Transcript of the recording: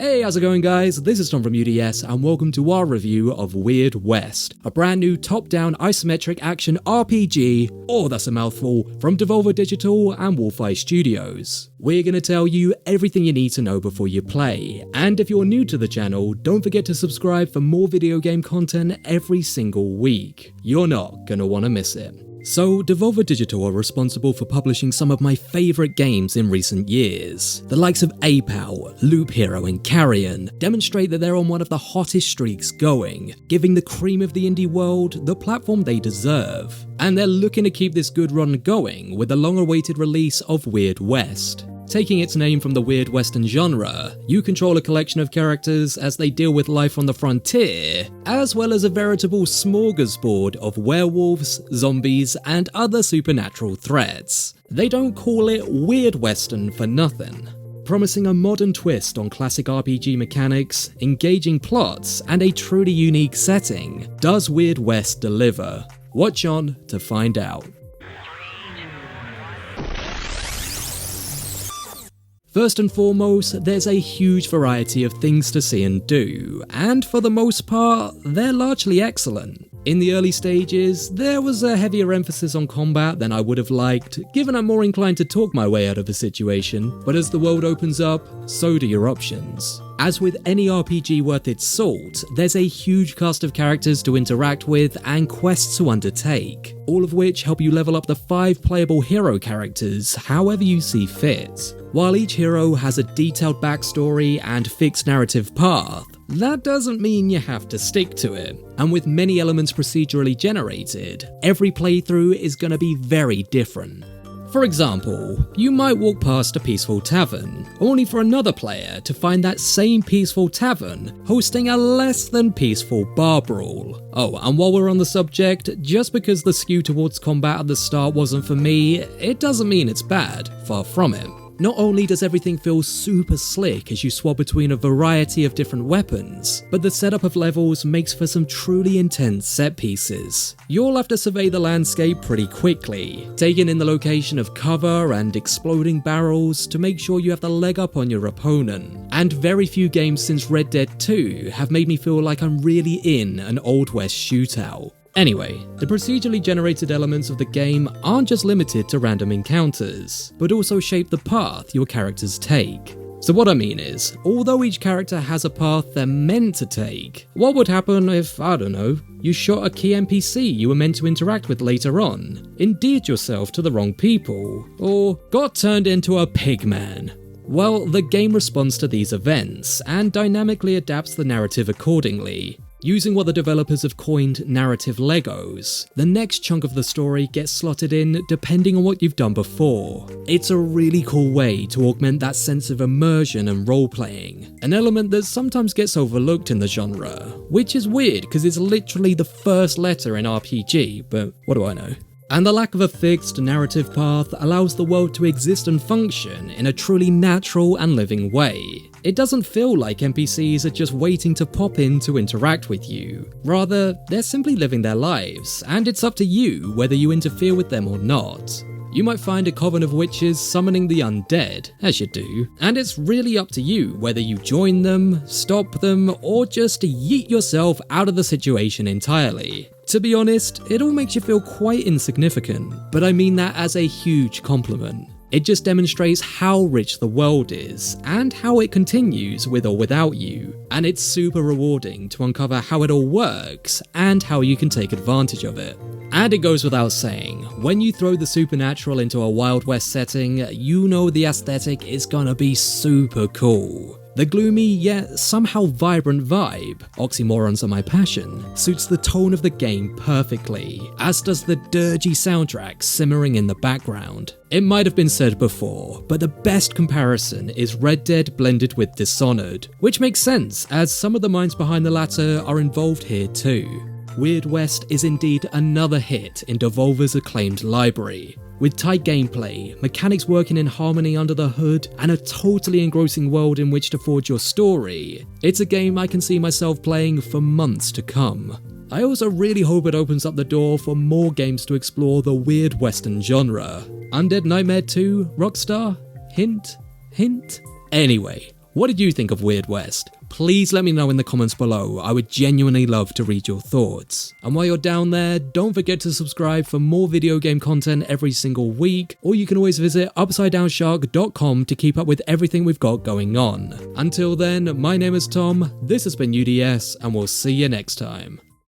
Hey, how's it going guys? This is Tom from UDS and welcome to our review of Weird West, a brand new top-down isometric action RPG, that's a mouthful, from Devolver Digital and Wolfeye Studios. We're gonna tell you everything you need to know before you play, and if you're new to the channel, don't forget to subscribe for more video game content every single week. You're not gonna wanna miss it. So, Devolver Digital are responsible for publishing some of my favourite games in recent years. The likes of Ape Out, Hero and Carrion demonstrate that they're on one of the hottest streaks going, giving the cream of the indie world the platform they deserve. And they're looking to keep this good run going with the long-awaited release of Weird West. Taking its name from the Weird Western genre, you control a collection of characters as they deal with life on the frontier, as well as a veritable smorgasbord of werewolves, zombies, and other supernatural threats. They don't call it Weird Western for nothing. Promising a modern twist on classic RPG mechanics, engaging plots, and a truly unique setting, does Weird West deliver? Watch on to find out. First and foremost, there's a huge variety of things to see and do, and for the most part, they're largely excellent. In the early stages, there was a heavier emphasis on combat than I would have liked, given I'm more inclined to talk my way out of a situation, but as the world opens up, so do your options. As with any RPG worth its salt, there's a huge cast of characters to interact with and quests to undertake, all of which help you level up the 5 playable hero characters however you see fit. While each hero has a detailed backstory and fixed narrative path, that doesn't mean you have to stick to it. And with many elements procedurally generated, every playthrough is going to be very different. For example, you might walk past a peaceful tavern, only for another player to find that same peaceful tavern hosting a less than peaceful bar brawl. Oh, and while we're on the subject, just because the skew towards combat at the start wasn't for me, it doesn't mean it's bad, far from it. Not only does everything feel super slick as you swap between a variety of different weapons, but the setup of levels makes for some truly intense set pieces. You'll have to survey the landscape pretty quickly, taking in the location of cover and exploding barrels to make sure you have the leg up on your opponent. And very few games since Red Dead 2 have made me feel like I'm really in an Old West shootout. Anyway, the procedurally generated elements of the game aren't just limited to random encounters, but also shape the path your characters take. So what I mean is, although each character has a path they're meant to take, what would happen if, I don't know, you shot a key NPC you were meant to interact with later on, endeared yourself to the wrong people, or got turned into a pigman? Well, the game responds to these events, and dynamically adapts the narrative accordingly. Using what the developers have coined narrative Legos, the next chunk of the story gets slotted in depending on what you've done before. It's a really cool way to augment that sense of immersion and role-playing, an element that sometimes gets overlooked in the genre, which is weird because it's literally the first letter in RPG, but what do I know? And the lack of a fixed narrative path allows the world to exist and function in a truly natural and living way. It doesn't feel like NPCs are just waiting to pop in to interact with you. Rather, they're simply living their lives, and it's up to you whether you interfere with them or not. You might find a coven of witches summoning the undead, as you do, and it's really up to you whether you join them, stop them, or just yeet yourself out of the situation entirely. To be honest, it all makes you feel quite insignificant, but I mean that as a huge compliment. It just demonstrates how rich the world is, and how it continues with or without you, and it's super rewarding to uncover how it all works, and how you can take advantage of it. And it goes without saying, when you throw the supernatural into a Wild West setting, you know the aesthetic is gonna be super cool. The gloomy yet somehow vibrant vibe, oxymorons are my passion, suits the tone of the game perfectly, as does the dirgy soundtrack simmering in the background. It might have been said before, but the best comparison is Red Dead blended with Dishonored, which makes sense as some of the minds behind the latter are involved here too. Weird West is indeed another hit in Devolver's acclaimed library. With tight gameplay, mechanics working in harmony under the hood, and a totally engrossing world in which to forge your story, it's a game I can see myself playing for months to come. I also really hope it opens up the door for more games to explore the weird western genre. Undead Nightmare 2, Rockstar? Hint? Hint? Anyway, What did you think of Weird West? Please let me know in the comments below, I would genuinely love to read your thoughts. And while you're down there, don't forget to subscribe for more video game content every single week, or you can always visit upsidedownshark.com to keep up with everything we've got going on. Until then, my name is Tom, this has been UDS, and we'll see you next time.